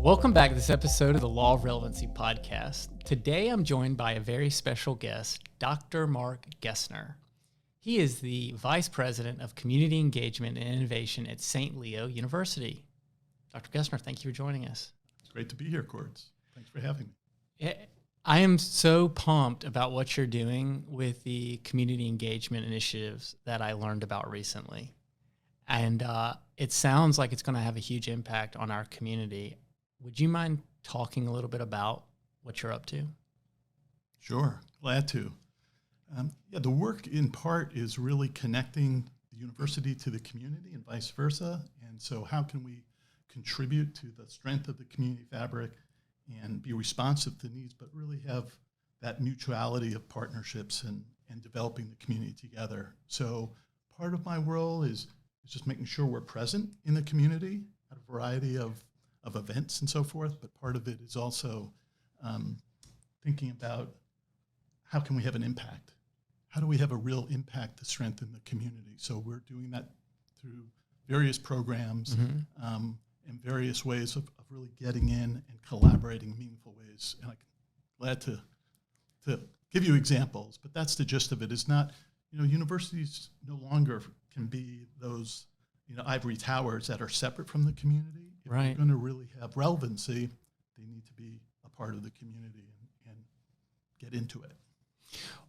Welcome back to this episode of the Law of Relevancy podcast. Today I'm joined by a very special guest, Dr. Mark Gesner. He is the Vice President of Community Engagement and Innovation at St. Leo University. Dr. Gesner, thank you for joining us. It's great to be here, Cords. Thanks for having me. I am so pumped about what you're doing with the community engagement initiatives that I learned about recently. And it sounds like it's going to have a huge impact on our community. Would you mind talking a little bit about what you're up to? Sure, glad to. The work in part is really connecting the university to the community and vice versa. And so how can we contribute to the strength of the community fabric and be responsive to needs, but really have that mutuality of partnerships and developing the community together. So part of my role is just making sure we're present in the community at a variety of events and so forth, but part of it is also thinking about how can we have an impact? How do we have a real impact to strengthen the community? So we're doing that through various programs and various ways of really getting in and collaborating in meaningful ways. And I'm glad to give you examples, but that's the gist of it. It's not, universities no longer can be those, ivory towers that are separate from the community. If Right. they're going to really have relevancy, they need to be a part of the community and get into it.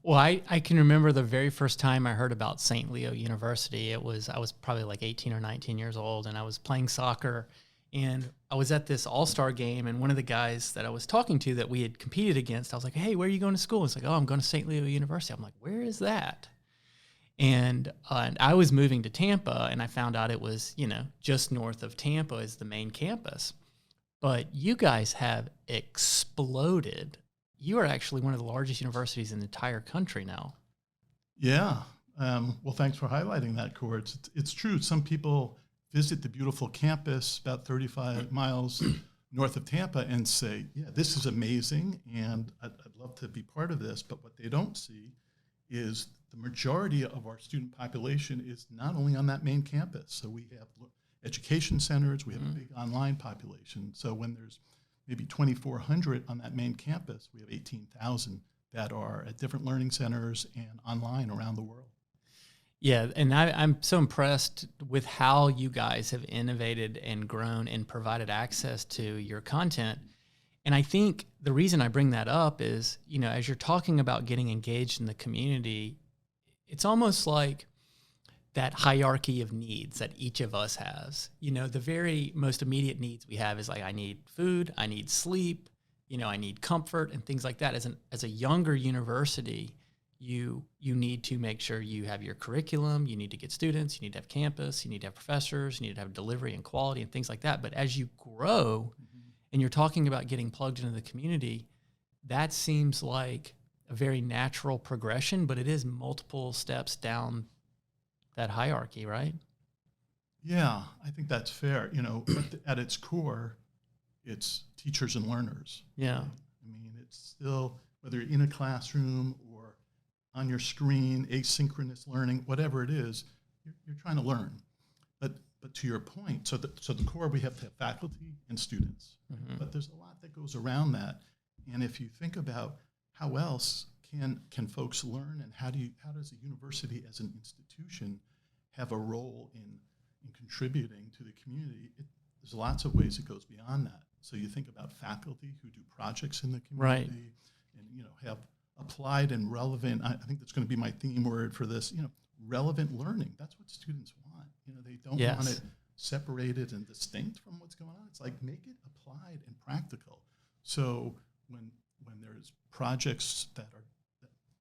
Well, I can remember the very first time I heard about St. Leo University. I was probably like 18 or 19 years old, and I was playing soccer, and I was at this all-star game, and one of the guys that I was talking to that we had competed against, I was like, hey, where are you going to school? He's like, oh, I'm going to St. Leo University. I'm like, where is that? And I was moving to Tampa, and I found out it was, just north of Tampa is the main campus. But you guys have exploded. You are actually one of the largest universities in the entire country now. Yeah. Well, thanks for highlighting that, Cords. It's true. Some people visit the beautiful campus about 35 miles north of Tampa and say, yeah, this is amazing, and I'd love to be part of this. But what they don't see is the majority of our student population is not only on that main campus. So we have education centers, we have a big online population. So when there's maybe 2,400 on that main campus, we have 18,000 that are at different learning centers and online around the world. Yeah, and I'm so impressed with how you guys have innovated and grown and provided access to your content. And I think the reason I bring that up is, as you're talking about getting engaged in the community, it's almost like that hierarchy of needs that each of us has. The very most immediate needs we have is like, I need food, I need sleep, I need comfort and things like that. As a younger university, you need to make sure you have your curriculum, you need to get students, you need to have campus, you need to have professors, you need to have delivery and quality and things like that. But as you grow and you're talking about getting plugged into the community, that seems like a very natural progression, but it is multiple steps down that hierarchy, right? Yeah, I think that's fair. At its core, it's teachers and learners. Yeah. Right? I mean, it's still, whether you're in a classroom or on your screen, asynchronous learning, whatever it is, you're trying to learn. But to your point, so the core, we have to have faculty and students, but there's a lot that goes around that. And if you think about how else can folks learn, and how does a university as an institution have a role in contributing to the community? There's lots of ways it goes beyond that. So you think about faculty who do projects in the community, and have applied and relevant. I think that's going to be my theme word for this. Relevant learning. That's what students want. They don't want it separated and distinct from what's going on. It's like, make it applied and practical. So when there's projects that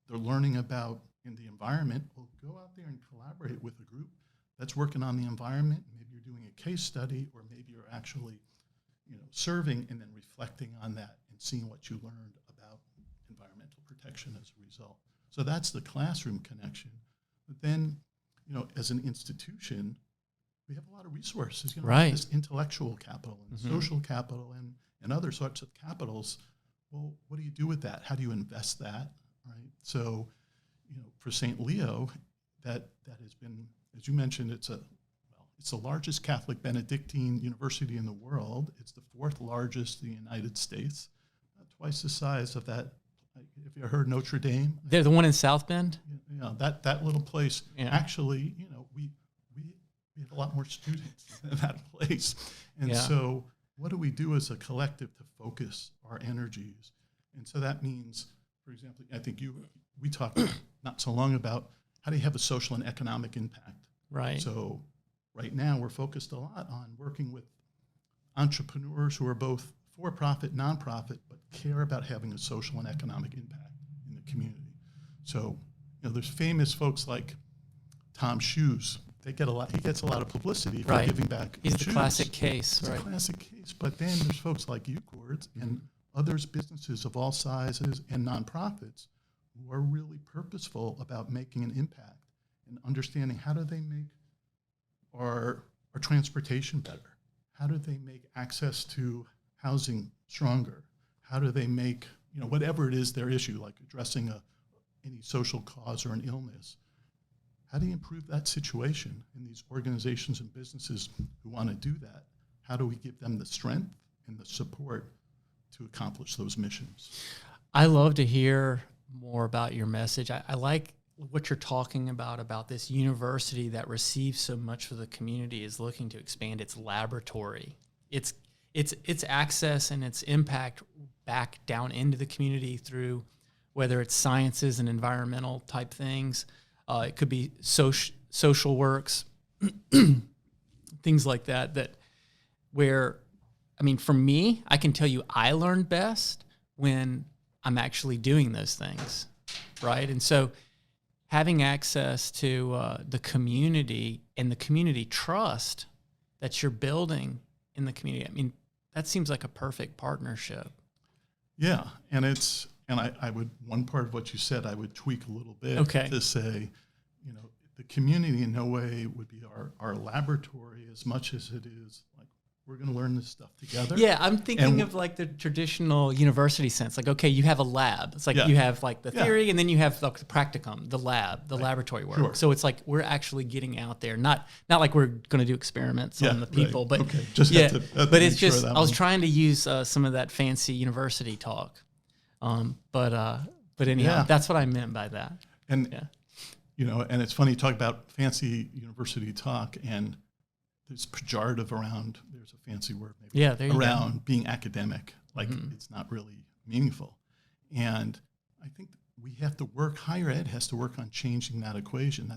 they're learning about in the environment, well, go out there and collaborate with a group that's working on the environment. Maybe you're doing a case study, or maybe you're actually, serving and then reflecting on that and seeing what you learned about environmental protection as a result. So that's the classroom connection. But then, as an institution, we have a lot of resources, Right. this intellectual capital and social capital and other sorts of capitals. Well, what do you do with that? How do you invest that, right? So, for St. Leo, that has been, as you mentioned, It's the largest Catholic Benedictine university in the world. It's the fourth largest in the United States, twice the size of that. If you heard Notre Dame, They're the one in South Bend. That little place. Yeah. Actually, we have a lot more students in that place, and so what do we do as a collective to focus our energies? And so that means, for example, I think we talked not so long about how do you have a social and economic impact. Right. So right now we're focused a lot on working with entrepreneurs who are both for-profit, nonprofit, but care about having a social and economic impact in the community. So, there's famous folks like Tom Shoes. He gets a lot of publicity for giving back. He's shoes. the classic case, It's a classic case. But then there's folks like Eucords and others, businesses of all sizes and nonprofits who are really purposeful about making an impact and understanding how do they make our transportation better? How do they make access to housing stronger? How do they make, whatever it is their issue, like addressing any social cause or an illness, how do you improve that situation in these organizations and businesses who want to do that? How do we give them the strength and the support to accomplish those missions? I love to hear more about your message. I like what you're talking about this university that receives so much for the community is looking to expand its laboratory, its access and its impact back down into the community through whether it's sciences and environmental type things. It could be social works, things like that where, for me, I can tell you I learn best when I'm actually doing those things, right? And so having access to the community and the community trust that you're building in the community, that seems like a perfect partnership. Yeah, and I would, one part of what you said, I would tweak a little bit to say, the community in no way would be our laboratory as much as it is like we're going to learn this stuff together. Yeah, I'm thinking of like the traditional university sense. Like, okay, you have a lab. It's like you have like the theory and then you have like the practicum, the lab, the laboratory work. Sure. So it's like we're actually getting out there, not like we're going to do experiments on the people, but just but it's just I was trying to use some of that fancy university talk. But anyhow, that's what I meant by that. And and it's funny you talk about fancy university talk and there's pejorative around, there's a fancy word maybe, around being academic, like it's not really meaningful. And I think we have to work, higher ed has to work on changing that equation,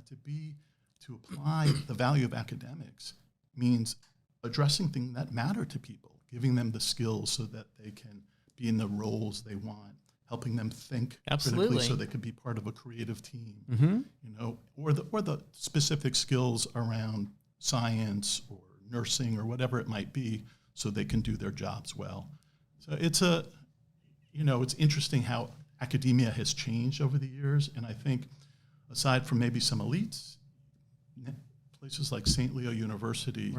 to apply the value of academics means addressing things that matter to people, giving them the skills so that they can be in the roles they want, helping them think critically so they could be part of a creative team, or the specific skills around science or nursing or whatever it might be so they can do their jobs well. So it's it's interesting how academia has changed over the years. And I think aside from maybe some elites, places like St. Leo University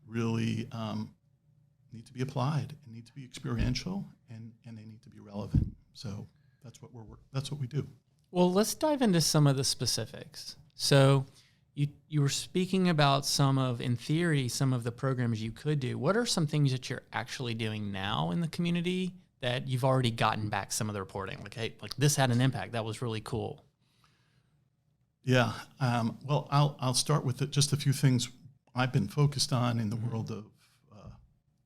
really need to be applied and need to be experiential and they need to be relevant. So that's what we do. Well, let's dive into some of the specifics. So you were speaking about in theory, some of the programs you could do. What are some things that you're actually doing now in the community that you've already gotten back some of the reporting? Like, hey, like this had an impact. That was really cool. Yeah. Well, I'll start with just a few things I've been focused on in the world of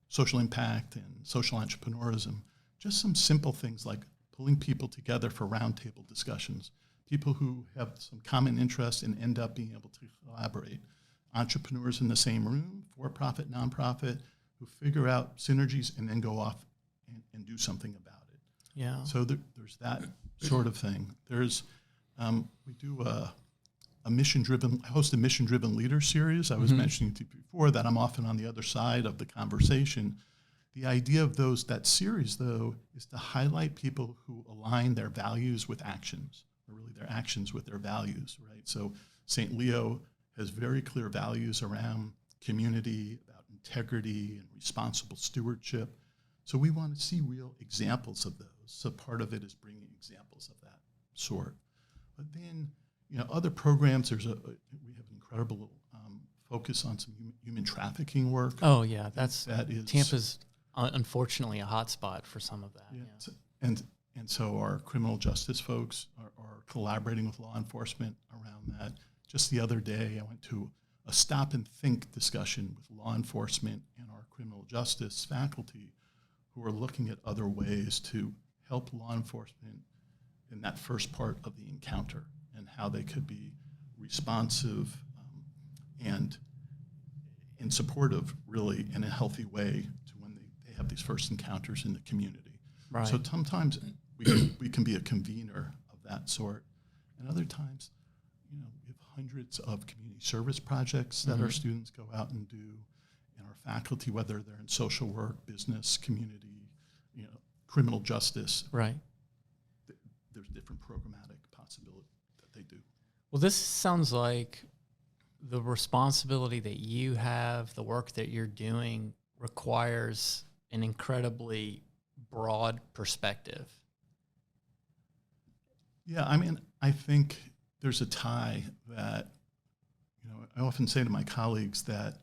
social impact and social entrepreneurism. Just some simple things like pulling people together for roundtable discussions, people who have some common interests and end up being able to collaborate, entrepreneurs in the same room, for-profit, nonprofit, who figure out synergies and then go off and do something about it. Yeah. So there's that sort of thing. There's we do I host a mission-driven leader series. I was mentioning to you before that I'm often on the other side of the conversation. The idea of that series, though, is to highlight people who align their values with actions, or really their actions with their values, right? So St. Leo has very clear values around community, about integrity and responsible stewardship. So we want to see real examples of those. So part of it is bringing examples of that sort. But then, other programs, we have an incredible focus on some human trafficking work. Oh yeah, that is Tampa's unfortunately a hot spot for some of that. Yeah. Yeah. And so our criminal justice folks are collaborating with law enforcement around that. Just the other day, I went to a stop and think discussion with law enforcement and our criminal justice faculty, who are looking at other ways to help law enforcement in that first part of the encounter and how they could be responsive and supportive, really, in a healthy way to when they have these first encounters in the community. Right. So sometimes we can be a convener of that sort, and other times, we have hundreds of community service projects that our students go out and do, and our faculty, whether they're in social work, business, community, criminal justice. Right. There's different programmatic possibilities that they do. Well, this sounds like the responsibility that you have, the work that you're doing, requires an incredibly broad perspective. Yeah, I mean, I think there's a tie that, I often say to my colleagues that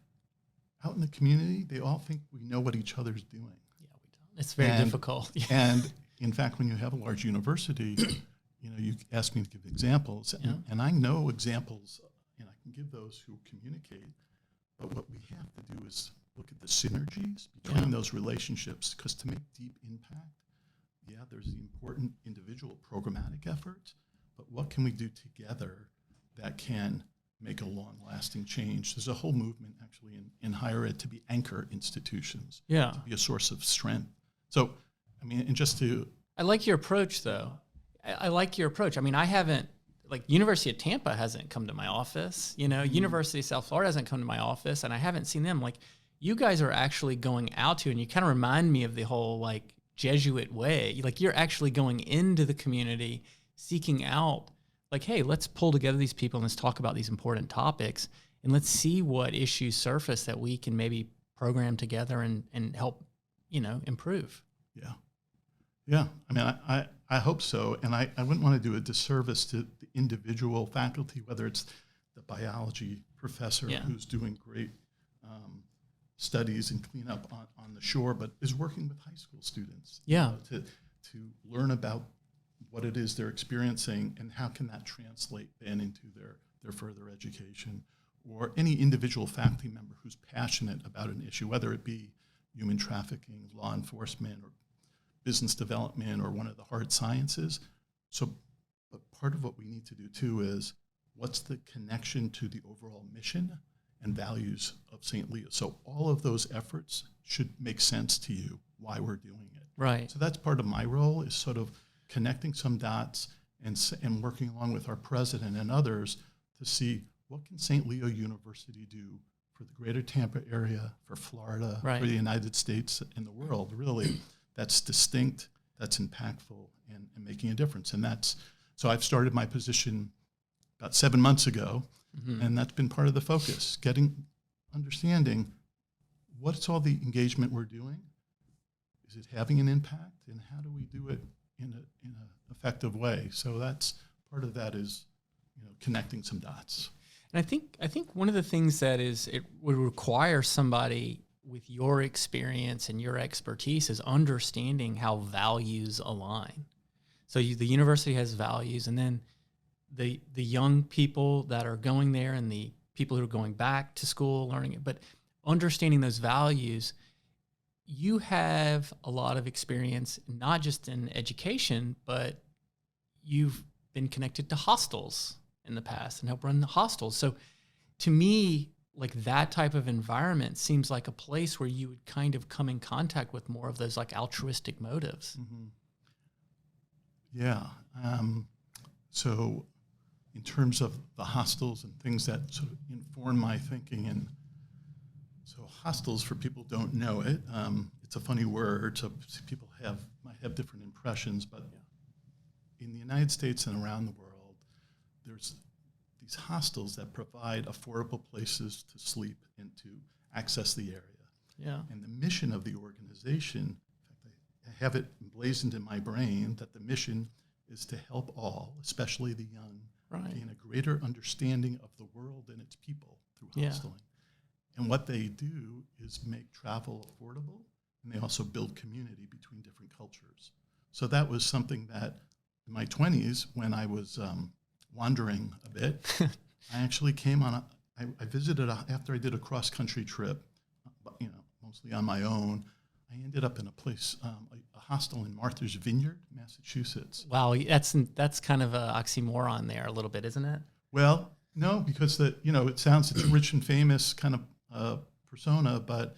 out in the community, they all think we know what each other's doing. Yeah, we don't. It's very difficult. And in fact, when you have a large university, you ask me to give examples, and I know examples, and I can give those who communicate, but what we have to do is look at the synergies between those relationships, because to make deep impact, there's the important individual programmatic efforts, but what can we do together that can make a long-lasting change? There's a whole movement, actually, in higher ed to be anchor institutions, to be a source of strength. So, I mean, and just to... I like your approach, though. I like your approach. I mean, I haven't, University of Tampa hasn't come to my office, University of South Florida hasn't come to my office, and I haven't seen them. You guys are actually going out to, and you kind of remind me of the whole, Jesuit way. You're actually going into the community, seeking out, hey, let's pull together these people and let's talk about these important topics, and let's see what issues surface that we can maybe program together and help, improve. Yeah. Yeah. I mean, I hope so. And I wouldn't want to do a disservice to the individual faculty, whether it's the biology professor who's doing great studies and cleanup on the shore, but is working with high school students to learn about what it is they're experiencing and how can that translate then into their further education, or any individual faculty member who's passionate about an issue, whether it be human trafficking, law enforcement, or business development, or one of the hard sciences. So, but part of what we need to do too is, what's the connection to the overall mission and values of St. Leo? So all of those efforts should make sense to you, why we're doing it. Right. So that's part of my role, is sort of connecting some dots and working along with our president and others to see what can St. Leo University do for the greater Tampa area, for Florida, for the United States and the world, really, that's distinct, that's impactful, and making a difference. And so I've started my position about 7 months ago, and that's been part of the focus, understanding what's all the engagement we're doing, is it having an impact, and how do we do it in an effective way? So that's part of that, is connecting some dots. And I think one of the things that it would require somebody with your experience and your expertise is understanding how values align. So the university has values, and then the young people that are going there and the people who are going back to school learning it, but understanding those values, you have a lot of experience, not just in education, but you've been connected to hostels in the past and helped run the hostels. So to me, that type of environment seems like a place where you would kind of come in contact with more of those altruistic motives. Mm-hmm. Yeah. So in terms of the hostels and things that sort of inform my thinking, and so hostels, for people who don't know it, it's a funny word, so people might have different impressions, but in the United States and around the world, there's these hostels that provide affordable places to sleep and to access the area. Yeah. And the mission of the organization, in fact, I have it emblazoned in my brain, that the mission is to help all, especially the young, gain a greater understanding of the world and its people through hosteling. And what they do is make travel affordable, and they also build community between different cultures. So that was something that in my 20s, when I was wandering a bit, I actually came on I visited after I did a cross-country trip, mostly on my own. I ended up in a place, a hostel in Martha's Vineyard, Massachusetts. Wow, that's kind of an oxymoron there a little bit, isn't it? Well, no, because it's a rich and famous kind of persona, but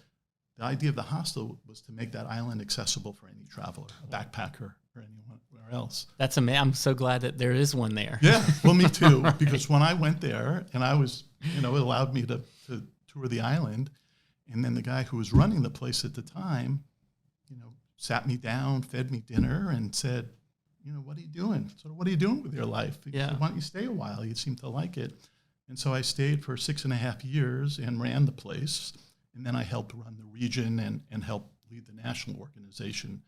the idea of the hostel was to make that island accessible for any traveler, a backpacker, or anyone else. That's amazing. I'm so glad that there is one there. Yeah, well, me too, Right. Because when I went there, and I was, it allowed me to tour the island, and then the guy who was running the place at the time, sat me down, fed me dinner, and said, what are you doing? What are you doing with your life? He said, why don't you stay a while? You seem to like it. And so I stayed for 6.5 years and ran the place. And then I helped run the region and helped lead the national organization.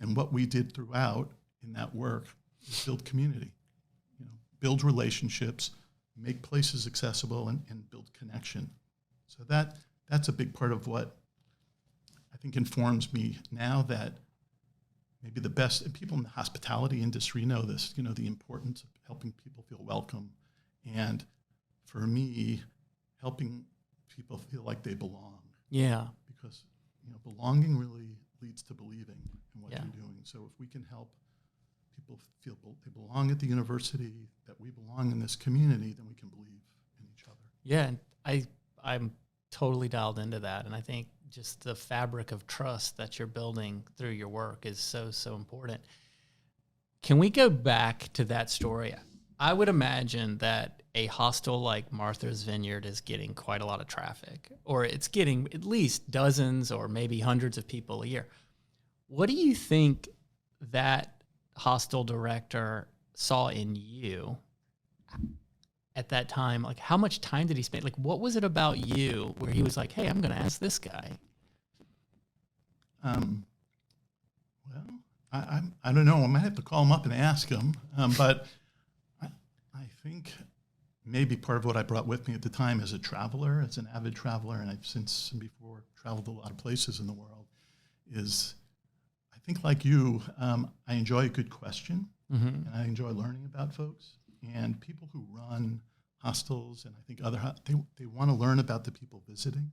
And what we did throughout in that work is build community, build relationships, make places accessible, and build connection. So that's a big part of what I think informs me now, that maybe the best, and people in the hospitality industry know this, the importance of helping people feel welcome. And for me, helping people feel like they belong. Yeah. Because, belonging really leads to believing in what you're doing. So if we can help people feel they belong at the university, that we belong in this community, then we can believe in each other. Yeah, and I'm totally dialed into that. And I think just the fabric of trust that you're building through your work is so, so important. Can we go back to that story? I would imagine that a hostel like Martha's Vineyard is getting quite a lot of traffic, or it's getting at least dozens or maybe hundreds of people a year. What do you think that hostel director saw in you at that time? Like, how much time did he spend? Like, what was it about you where he was like, hey, I'm going to ask this guy? Well, I don't know. I might have to call him up and ask him. But I think maybe part of what I brought with me at the time as a traveler, as an avid traveler, and I've since and before traveled a lot of places in the world, is I think like you, I enjoy a good question, and I enjoy learning about folks. And people who run hostels, and I think they want to learn about the people visiting,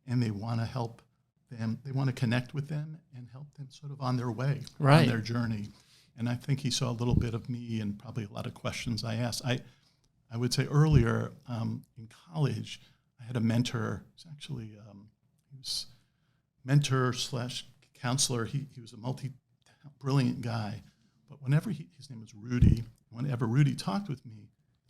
and they want to help them. They want to connect with them and help them sort of on their way, on their journey. And I think he saw a little bit of me and probably a lot of questions I asked. I would say earlier in college, I had a mentor. He was mentor / counselor. He was a brilliant guy. But whenever his name was Rudy, whenever Rudy talked with me,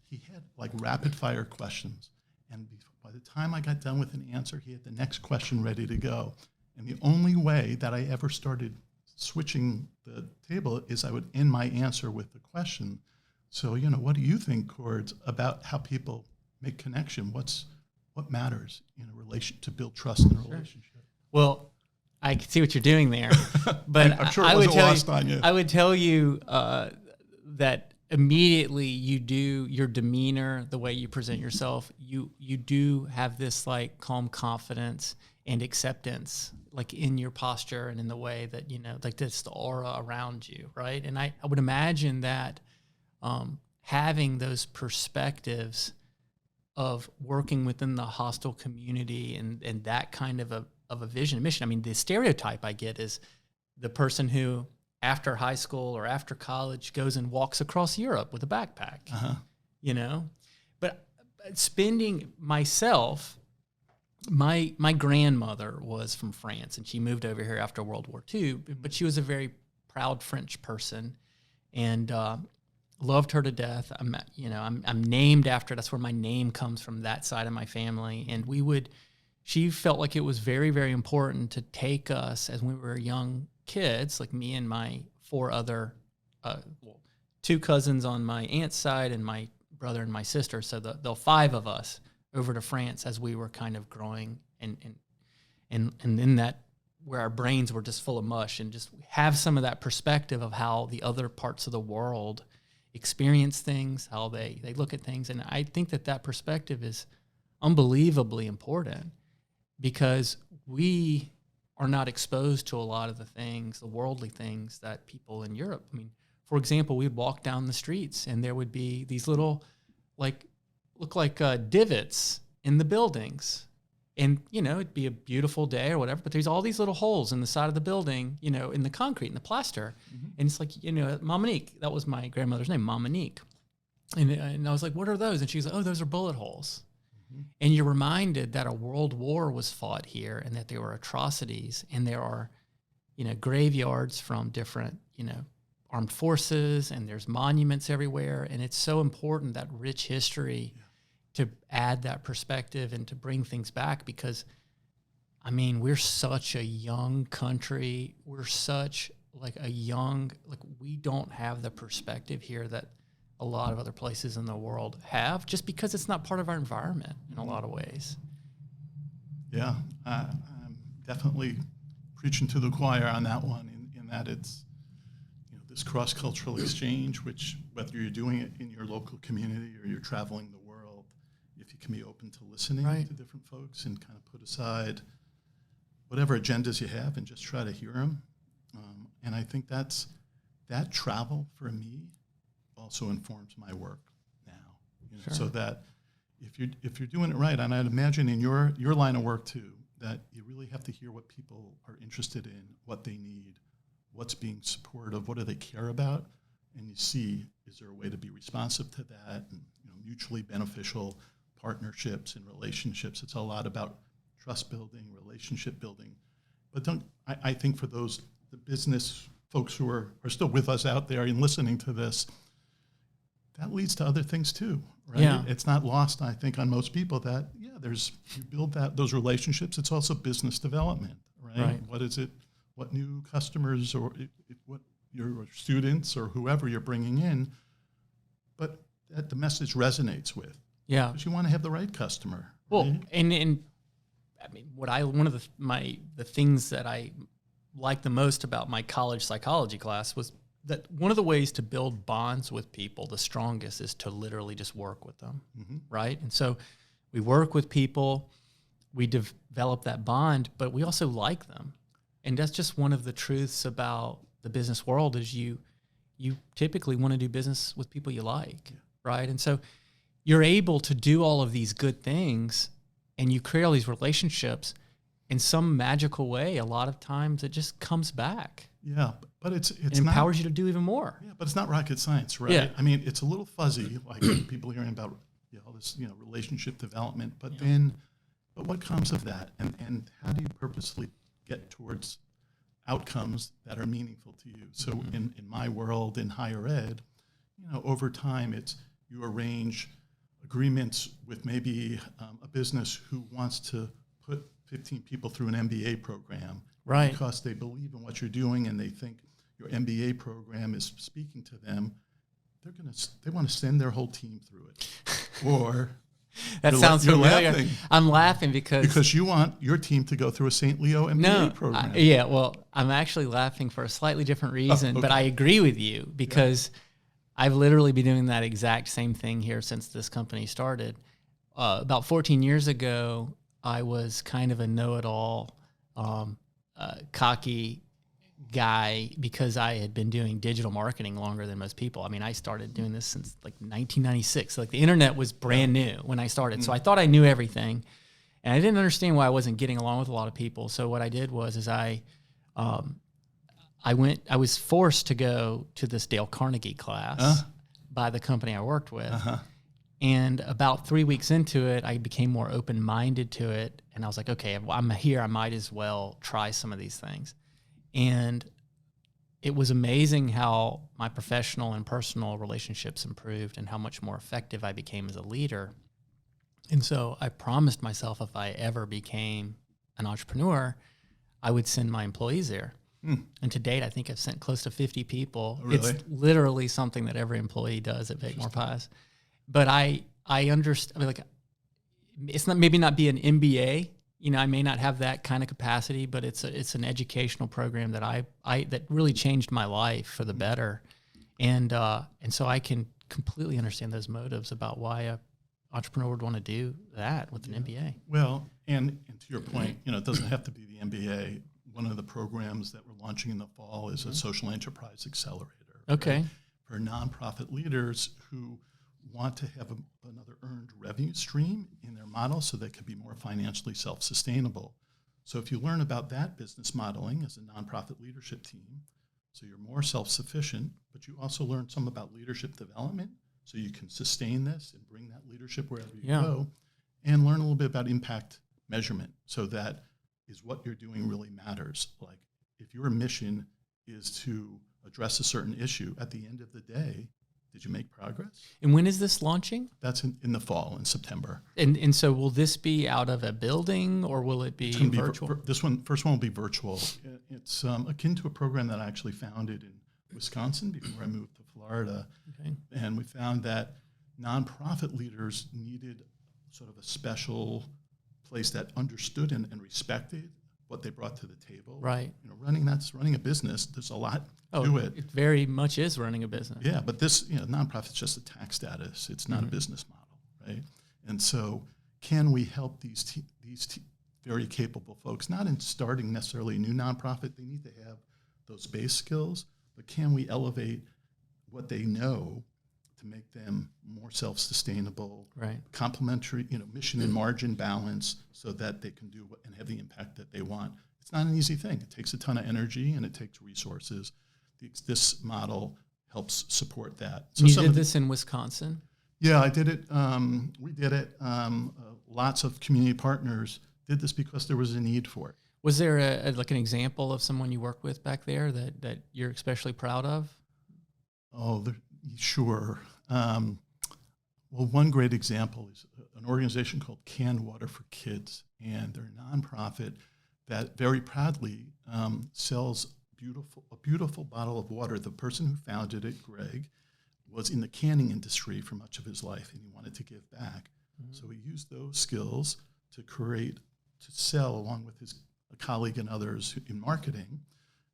he had like rapid fire questions. And by the time I got done with an answer, he had the next question ready to go. And the only way that I ever started switching the table is I would end my answer with the question. So, what do you think, Cords, about how people make connection? What matters in a relation to build trust in a relationship? Well, I can see what you're doing there, but I'm sure it wasn't lost on you. I would tell you that immediately your demeanor, the way you present yourself, you do have this like calm confidence and acceptance, like in your posture and in the way that, like this, the aura around you, right? And I would imagine that having those perspectives of working within the hostel community and that kind of a vision and mission. I mean, the stereotype I get is the person who, after high school or after college, goes and walks across Europe with a backpack, But spending myself, my grandmother was from France, and she moved over here after World War II, but she was a very proud French person, and loved her to death. I'm named after, that's where my name comes from, that side of my family. And she felt like it was very, very important to take us as we were young kids, like me and my 4 other, 2 cousins on my aunt's side and my brother and my sister. So the 5 of us over to France as we were kind of growing and in that, where our brains were just full of mush, and just have some of that perspective of how the other parts of the world experience things, how they look at things. And I think that perspective is unbelievably important because we are not exposed to a lot of the things, the worldly things that people in Europe. I mean, for example, we'd walk down the streets and there would be these little, look like divots in the buildings. And, it'd be a beautiful day or whatever, but there's all these little holes in the side of the building, in the concrete and the plaster. Mm-hmm. And it's like, Monique, that was my grandmother's name, Monique. And I was like, what are those? And she was like, oh, those are bullet holes. Mm-hmm. And you're reminded that a world war was fought here and that there were atrocities and there are, graveyards from different, armed forces, and there's monuments everywhere. And it's so important, that rich history, to add that perspective and to bring things back because, we're such a young country. We're such we don't have the perspective here that a lot of other places in the world have, just because it's not part of our environment in a lot of ways. Yeah, I'm definitely preaching to the choir on that one, in that it's, this cross-cultural exchange, which whether you're doing it in your local community or you're traveling the world, if you can be open to listening to different folks and kind of put aside whatever agendas you have and just try to hear them. And I think that travel for me also informs my work now. So that if you're doing it right, and I'd imagine in your line of work too, that you really have to hear what people are interested in, what they need, what's being supportive, what do they care about, and you see, is there a way to be responsive to that, and mutually beneficial partnerships and relationships. It's a lot about trust building, relationship building. But I think for the business folks who are still with us out there and listening to this, that leads to other things too, right? Yeah. It's not lost, I think, on most people that, you build those relationships. It's also business development, right? What is it? What new customers or what your students or whoever you're bringing in, but that the message resonates with. Yeah. Because you want to have the right customer. Well, right? and one of the things that I liked the most about my college psychology class was that one of the ways to build bonds with people the strongest is to literally just work with them, right? And so we work with people, we develop that bond, but we also like them. And that's just one of the truths about the business world is you typically want to do business with people you like, right? And so you're able to do all of these good things and you create all these relationships in some magical way. A lot of times it just comes back. Yeah, but it empowers you to do even more. Yeah, but it's not rocket science, right? Yeah. It's a little fuzzy, like people hearing about all this relationship development, but what comes of that? And how do you purposely get towards outcomes that are meaningful to you? So in my world, in higher ed, over time, you arrange agreements with maybe a business who wants to put 15 people through an MBA program, right? Because they believe in what you're doing and they think your MBA program is speaking to them. They want to send their whole team through it. Or that sounds familiar. Laughing. I'm laughing because you want your team to go through a St. Leo MBA program. Well, I'm actually laughing for a slightly different reason, but I agree with you because I've literally been doing that exact same thing here since this company started. About 14 years ago, I was kind of a know-it-all, cocky guy because I had been doing digital marketing longer than most people. I mean, I started doing this since like 1996. Like the internet was brand new when I started. So I thought I knew everything and I didn't understand why I wasn't getting along with a lot of people. So what I did was I was forced to go to this Dale Carnegie class by the company I worked with. And about 3 weeks into it, I became more open-minded to it. And I was like, okay, I'm here. I might as well try some of these things. And it was amazing how my professional and personal relationships improved and how much more effective I became as a leader. And so I promised myself if I ever became an entrepreneur, I would send my employees there. And to date, I think I've sent close to 50 people. Oh, really? It's literally something that every employee does at Bake More Pies. But I understand, it's not maybe not be an MBA. I may not have that kind of capacity, but it's an educational program that that really changed my life for the better. And so I can completely understand those motives about why entrepreneur would want to do that with an MBA? Well, and to your point, it doesn't have to be the MBA. One of the programs that we're launching in the fall is a social enterprise accelerator. Okay. Right? For nonprofit leaders who want to have another earned revenue stream in their model so they can be more financially self-sustainable. So if you learn about that business modeling as a nonprofit leadership team, so you're more self-sufficient, but you also learn some about leadership development so you can sustain this and bring that leadership wherever you go, and learn a little bit about impact measurement so that is what you're doing really matters. Like if your mission is to address a certain issue, at the end of the day, did you make progress? And when is this launching? That's in the fall, in September. And so will this be out of a building or will it be virtual? First one will be virtual. It's akin to a program that I actually founded in Wisconsin before I moved to Florida. Okay. And we found that nonprofit leaders needed sort of a special place that understood and respected what they brought to the table. Right. Running a business. There's a lot to it. It very much is running a business. Yeah, but this, nonprofit's just a tax status. It's not a business model, right? And so, can we help these very capable folks, not in starting necessarily a new nonprofit? They need to have those base skills, but can we elevate what they know to make them more self-sustainable, right? Complementary, mission and margin balance, so that they can do and have the impact that they want. It's not an easy thing. It takes a ton of energy and it takes resources. This model helps support that. So you did this in Wisconsin? Yeah, I did it. We did it. Lots of community partners did this because there was a need for it. Was there an example of someone you work with back there that you're especially proud of? Oh, sure. Well, one great example is an organization called Canned Water for Kids, and they're a nonprofit that very proudly sells a beautiful bottle of water. The person who founded it, Greg, was in the canning industry for much of his life, and he wanted to give back. Mm-hmm. So he used those skills to sell, along with his colleague and others in marketing,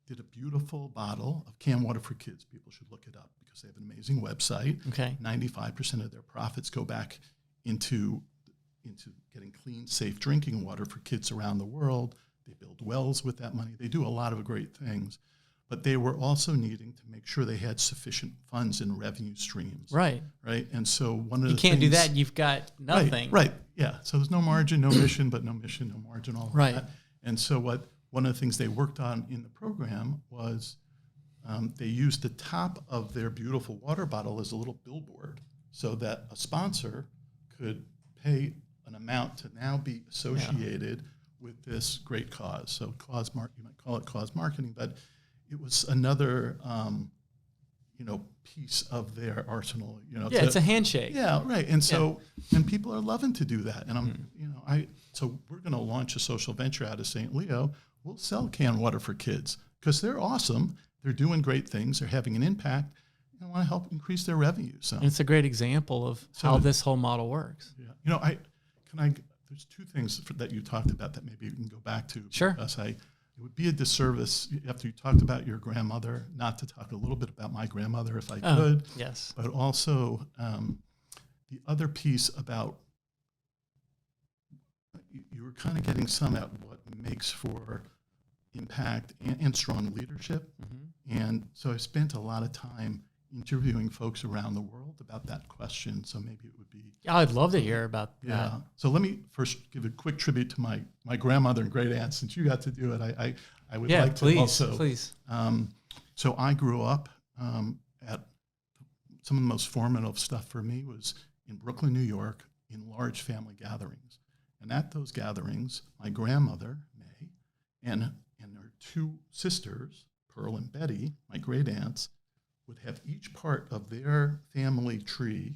did a beautiful bottle of canned water for kids. People should look it up because they have an amazing website. Okay. 95% of their profits go back into getting clean, safe drinking water for kids around the world. They build wells with that money. They do a lot of great things. But they were also needing to make sure they had sufficient funds and revenue streams. Right. Right. And so one of the things... You can't do that. You've got nothing. Right. Yeah. So there's no margin, no mission, but no mission, no margin, all of that. And so one of the things they worked on in the program was they used the top of their beautiful water bottle as a little billboard so that a sponsor could pay an amount to now be associated with this great cause. So you might call it cause marketing, but it was another, piece of their arsenal. It's a handshake. Yeah, right. And so, and people are loving to do that. And so we're going to launch a social venture out of St. Leo. We'll sell canned water for kids because they're awesome. They're doing great things. They're having an impact. I want to help increase their revenue. So and it's a great example of how this whole model works. Yeah. There's two things that you talked about that maybe you can go back to. Sure. Because it would be a disservice after you talked about your grandmother, not to talk a little bit about my grandmother if I could. Yes. But also the other piece about you were kind of getting some at what makes for impact and strong leadership. Mm-hmm. And so I spent a lot of time interviewing folks around the world about that question. So maybe it would be... I'd love to hear about that. Yeah. So let me first give a quick tribute to my grandmother and great aunt. Since you got to do it, I would like to also... Please. So I grew up at some of the most formative stuff for me was in Brooklyn, New York, in large family gatherings. And at those gatherings, my grandmother, May, and her two sisters, Pearl and Betty, my great aunts, would have each part of their family tree,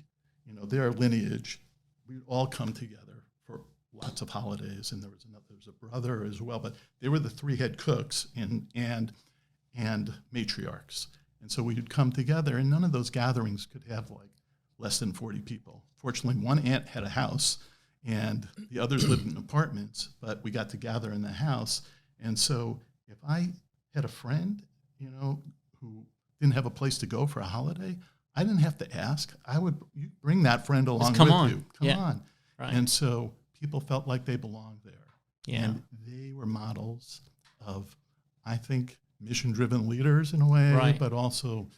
their lineage, we'd all come together for lots of holidays. And there was a brother as well, but they were the three head cooks and matriarchs. And so we would come together, and none of those gatherings could have less than 40 people. Fortunately, one aunt had a house, and the others lived in apartments, but we got to gather in the house. And so if I had a friend, who didn't have a place to go for a holiday, I didn't have to ask. You bring that friend along come with on. you. Come on. Right. And so people felt like they belonged there. Yeah. And they were models of, I think, mission-driven leaders in a way, Right. but also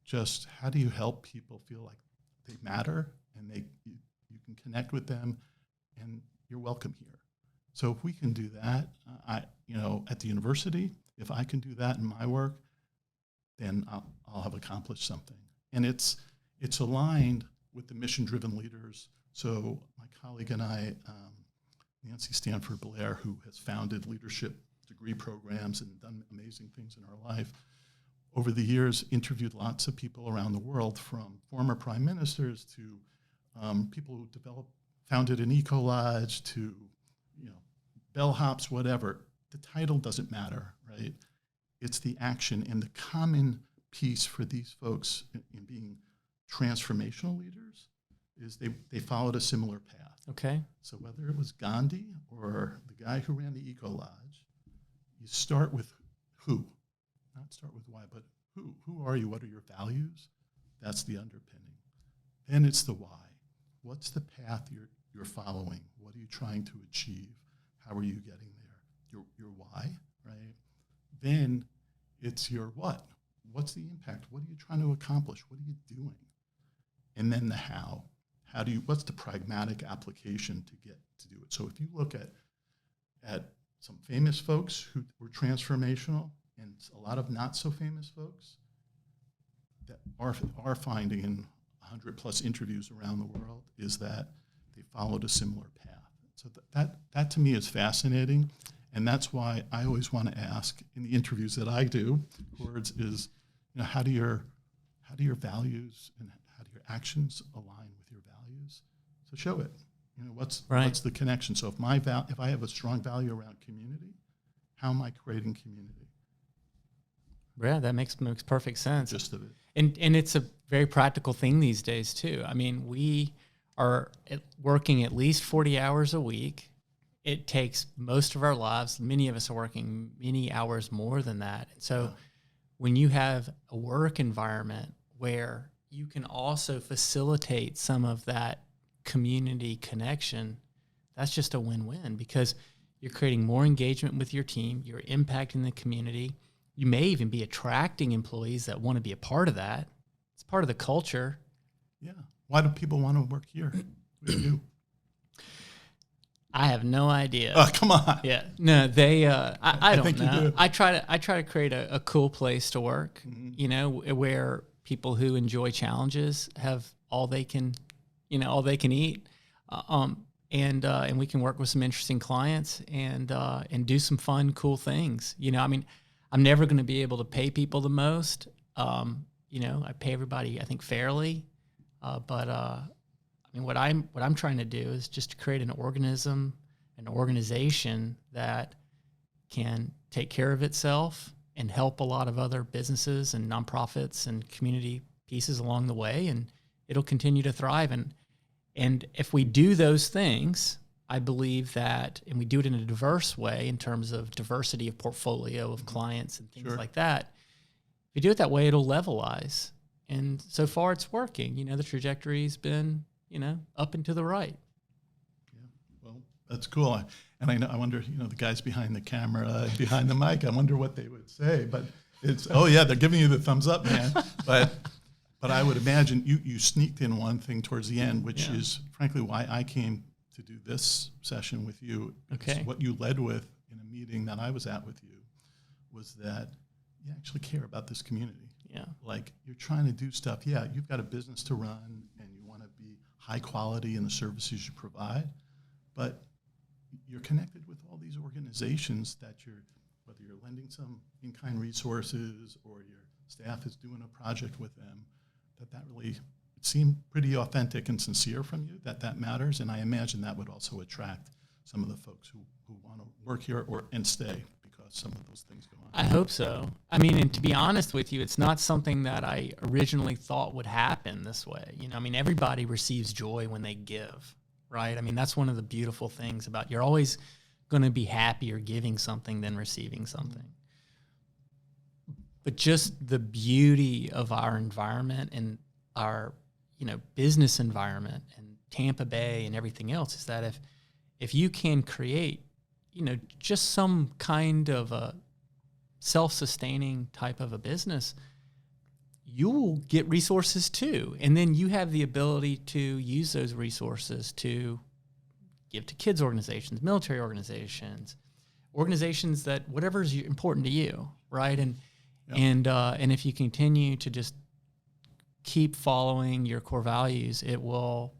just how do you help people feel like they matter and you can connect with them and you're welcome here. So if we can do that, at the university, if I can do that in my work, then I'll have accomplished something. And it's aligned with the mission-driven leaders. So my colleague and I, Nancy Stanford Blair, who has founded leadership degree programs and done amazing things in her life, over the years interviewed lots of people around the world, from former prime ministers to people who founded an eco-lodge to bellhops, whatever. The title doesn't matter, right? It's the action. And the common piece for these folks in being transformational leaders is they followed a similar path. Okay. So whether it was Gandhi or the guy who ran the eco-lodge, you start with who. Not start with why, but who. Who are you? What are your values? That's the underpinning. Then it's the why. What's the path you're following? What are you trying to achieve? How are you getting there? Your why, right? Then it's your what. What's the impact? What are you trying to accomplish? What are you doing? And then the how. What's the pragmatic application to get to do it? So if you look at some famous folks who were transformational and a lot of not so famous folks that are finding in 100 plus interviews around the world is that they followed a similar path. So that to me is fascinating. And that's why I always want to ask in the interviews that I do, words is, how do your values and how do your actions align with your values? So show it. What's the connection? So if I have a strong value around community, how am I creating community? Yeah, that makes perfect sense. Just of it. And it's a very practical thing these days too. I mean, we are working at least 40 hours a week. It takes most of our lives. Many of us are working many hours more than that. So when you have a work environment where you can also facilitate some of that community connection, that's just a win-win, because you're creating more engagement with your team, you're impacting the community. You may even be attracting employees that want to be a part of that. It's part of the culture. Yeah. Why do people want to work here? What do you do? I have no idea. Oh, come on. Yeah. No, they, I don't think know. you do. I try to create a cool place to work, where people who enjoy challenges have all they can eat. And we can work with some interesting clients and do some fun, cool things. I'm never going to be able to pay people the most. I pay everybody, I think, fairly. What I'm trying to do is just to create an organization that can take care of itself and help a lot of other businesses and nonprofits and community pieces along the way, and it'll continue to thrive. And if we do those things, I believe that, and we do it in a diverse way in terms of diversity of portfolio of clients and things like that. If you do it that way, it'll levelize. And so far it's working. The trajectory's been, up and to the right. Yeah, well, that's cool. I wonder, the guys behind the camera, behind the mic, I wonder what they would say. But it's, they're giving you the thumbs up, man. But I would imagine you sneaked in one thing towards the end, which is frankly why I came to do this session with you. Okay. What you led with in a meeting that I was at with you was that you actually care about this community. Yeah. Like, you're trying to do stuff. Yeah, you've got a business to run and you want to be high quality in the services you provide, but you're connected with all these organizations that whether you're lending some in-kind resources or your staff is doing a project with them, that really seemed pretty authentic and sincere from you, that matters. And I imagine that would also attract some of the folks who want to work here and stay, because some of those things go on. I hope so. And to be honest with you, it's not something that I originally thought would happen this way. Everybody receives joy when they give, right? That's one of the beautiful things about, you're always going to be happier giving something than receiving something. But just the beauty of our environment and our business environment and Tampa Bay and everything else is that if you can create just some kind of a self-sustaining type of a business, you'll get resources too, and then you have the ability to use those resources to give to kids organizations, military organizations that whatever's important to you, right? And and if you continue to just keep following your core values, it will,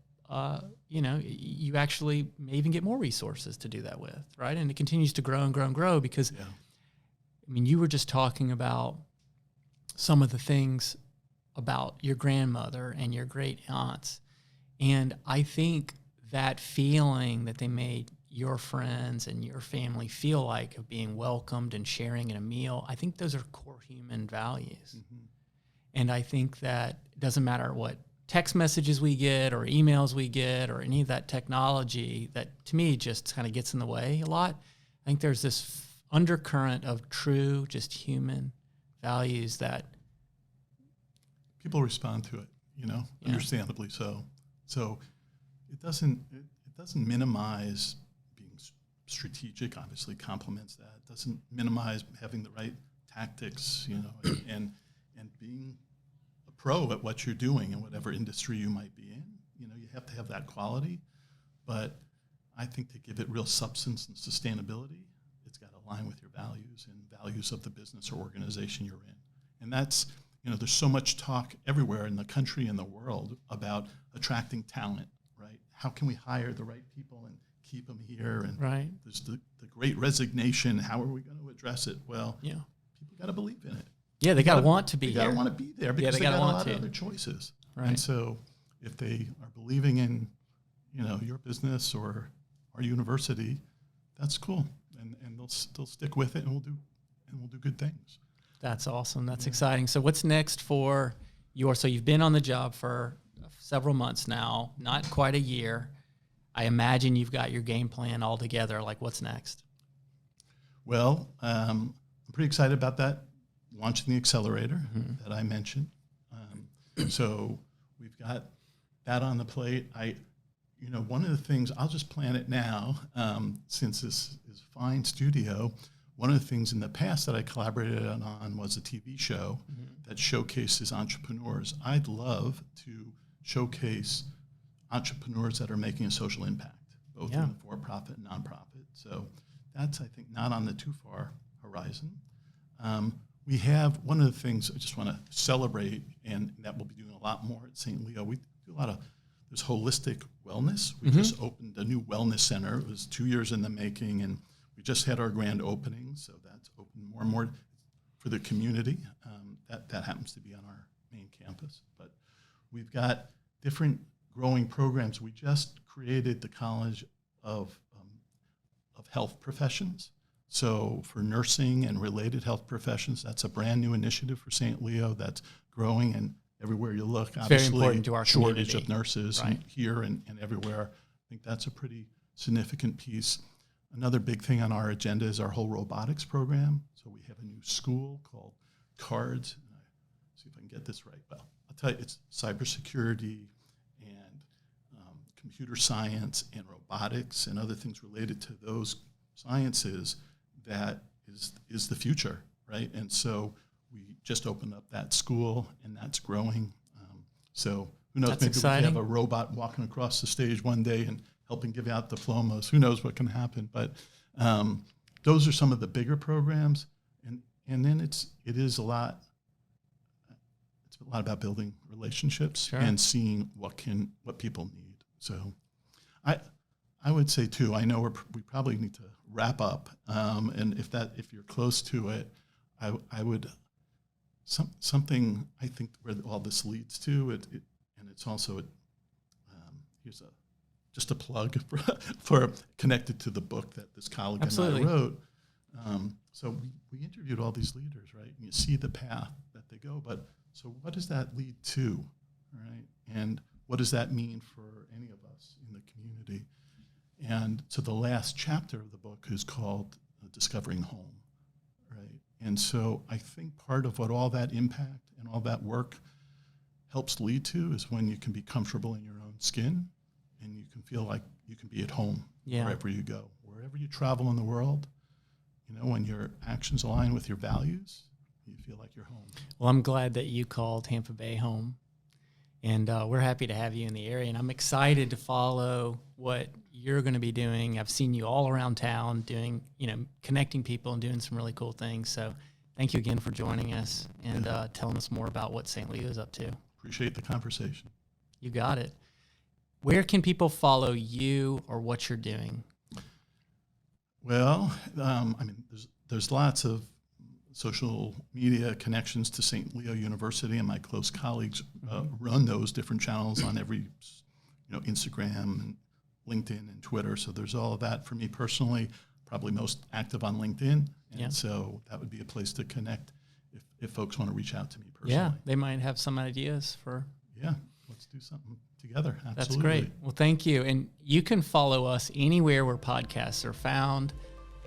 you actually may even get more resources to do that with, right? And it continues to grow and grow and grow because, I mean, you were just talking about some of the things about your grandmother and your great aunts. And I think that feeling that they made your friends and your family feel like of being welcomed and sharing in a meal, I think those are core human values. Mm-hmm. And I think that it doesn't matter what text messages we get or emails we get or any of that technology that to me just kind of gets in the way a lot. I think there's this undercurrent of true, just human values that people respond to it, understandably so. So it doesn't minimize being strategic. Obviously, complements that. It doesn't minimize having the right tactics, and being a pro at what you're doing in whatever industry you might be in. You have to have that quality, but I think to give it real substance and sustainability, it's got to align with your values and values of the business or organization you're in. And that's, there's so much talk everywhere in the country and the world about attracting talent, right? How can we hire the right people and keep them here? And right. There's the great resignation. How are we going to address it? Well, people got to believe in it. Yeah, they got to want to be here. They got to want to be there because they got a lot of other choices. Right. And so if they are believing in, your business or our university, that's cool. And they'll stick with it, and we'll do good things. That's awesome. That's exciting. So what's next for so you've been on the job for several months now, not quite a year. I imagine you've got your game plan all together. Like, what's next? Well, I'm pretty excited about that, launching the accelerator that I mentioned. So we've got that on the plate. One of the things, I'll just plan it now, since this is a fine studio. One of the things in the past that I collaborated on was a TV show that showcases entrepreneurs. I'd love to showcase entrepreneurs that are making a social impact, both in the for-profit and nonprofit. So that's, I think, not on the too far horizon. We have one of the things I just want to celebrate, and that we'll be doing a lot more at St. Leo. We do a lot of this holistic wellness. We just opened a new wellness center. It was 2 years in the making, and we just had our grand opening, so that's open more and more for the community. That happens to be on our main campus. But we've got different growing programs. We just created the College of Health Professions. So for nursing and related health professions, that's a brand new initiative for St. Leo that's growing, and everywhere you look, it's obviously, very important to our shortage community. of nurses here and everywhere. I think that's a pretty significant piece. Another big thing on our agenda is our whole robotics program. So we have a new school called CARDS. See if I can get this right. Well, I'll tell you, it's cybersecurity and computer science and robotics and other things related to those sciences that is the future, right? And so we just opened up that school, and that's growing. So who knows, that's maybe exciting. we have a robot walking across the stage one day and helping give out diplomas. Who knows what can happen? But those are some of the bigger programs, and then it is a lot. It's a lot about building relationships and seeing what people need. So, I would say too. I know we probably need to wrap up, and if you're close to it, I would something I think where all this leads to it and it's also here's just a plug for connected to the book that this colleague Absolutely. and I wrote. So we interviewed all these leaders, right? And you see the path that they go, but so what does that lead to, right? And what does that mean for any of us in the community? And so the last chapter of the book is called Discovering Home, right? And so I think part of what all that impact and all that work helps lead to is when you can be comfortable in your own skin and you can feel like you can be at home wherever you go. Wherever you travel in the world, when your actions align with your values, you feel like you're home. Well, I'm glad that you call Tampa Bay home. And we're happy to have you in the area. And I'm excited to follow what you're going to be doing. I've seen you all around town doing, connecting people and doing some really cool things. So thank you again for joining us and telling us more about what St. Leo is up to. Appreciate the conversation. You got it. Where can people follow you or what you're doing? Well, there's lots of social media connections to St. Leo University, and my close colleagues run those different channels on every, Instagram and LinkedIn and Twitter. So there's all of that. For me personally, probably most active on LinkedIn, and so that would be a place to connect if folks want to reach out to me personally. Yeah, they might have some ideas for. Yeah, let's do something together. Absolutely. That's great. Well, thank you, and you can follow us anywhere where podcasts are found,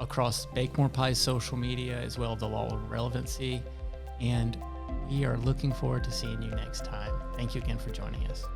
across Bake More Pie's social media, as well as the Law of Relevancy. And we are looking forward to seeing you next time. Thank you again for joining us.